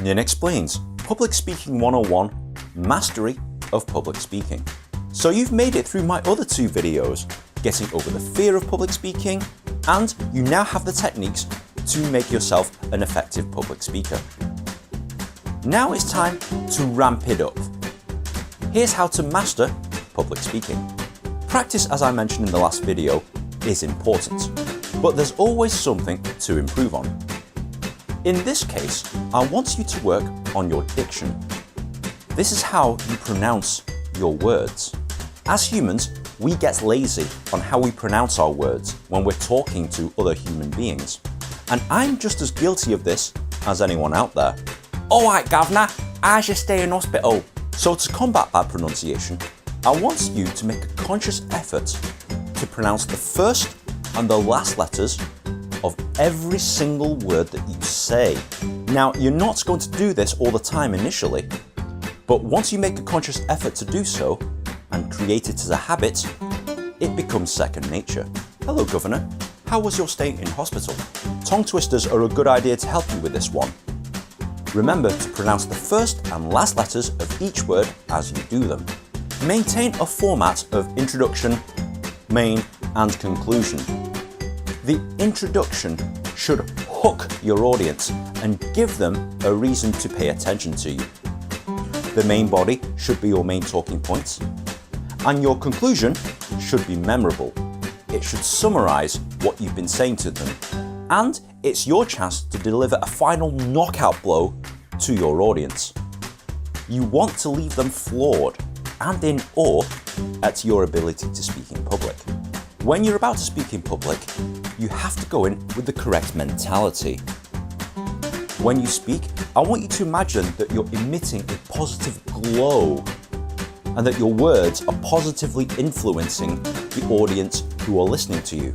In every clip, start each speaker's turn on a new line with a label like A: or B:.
A: Ninh explains Public Speaking 101, Mastery of Public Speaking. So you've made it through my other two videos, getting over the fear of public speaking, and you now have the techniques to make yourself an effective public speaker. Now it's time to ramp it up. Here's how to master public speaking. Practice, as I mentioned in the last video, is important, but there's always something to improve on. In this case, I want you to work on your diction. This is how you pronounce your words. As humans, we get lazy on how we pronounce our words when we're talking to other human beings. And I'm just as guilty of this as anyone out there. Alright, governor, I should stay in hospital. So to combat bad pronunciation, I want you to make a conscious effort to pronounce the first and the last letters of every single word that you say. Now, you're not going to do this all the time initially, but once you make a conscious effort to do so and create it as a habit, it becomes second nature. Hello, Governor. How was your stay in hospital? Tongue twisters are a good idea to help you with this one. Remember to pronounce the first and last letters of each word as you do them. Maintain a format of introduction, main, and conclusion. The introduction should hook your audience and give them a reason to pay attention to you. The main body should be your main talking points, and your conclusion should be memorable. It should summarize what you've been saying to them, and it's your chance to deliver a final knockout blow to your audience. You want to leave them floored and in awe at your ability to speak in public. When you're about to speak in public, you have to go in with the correct mentality. When you speak, I want you to imagine that you're emitting a positive glow and that your words are positively influencing the audience who are listening to you.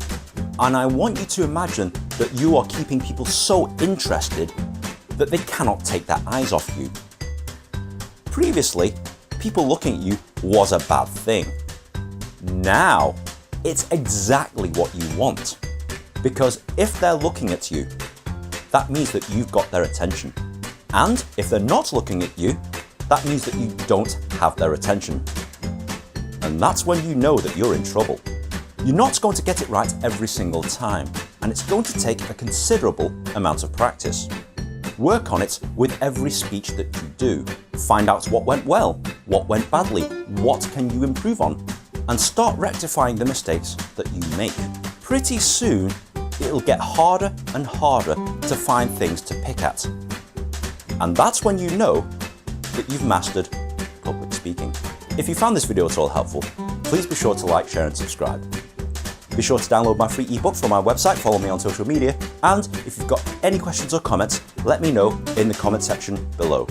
A: And I want you to imagine that you are keeping people so interested that they cannot take their eyes off you. Previously, people looking at you was a bad thing. Now, it's exactly what you want. Because if they're looking at you, that means that you've got their attention. And if they're not looking at you, that means that you don't have their attention. And that's when you know that you're in trouble. You're not going to get it right every single time, and it's going to take a considerable amount of practice. Work on it with every speech that you do. Find out what went well, what went badly, what can you improve on, and start rectifying the mistakes that you make. Pretty soon, it'll get harder and harder to find things to pick at. And that's when you know that you've mastered public speaking. If you found this video at all helpful, please be sure to like, share and subscribe. Be sure to download my free ebook from my website, follow me on social media, and if you've got any questions or comments, let me know in the comment section below.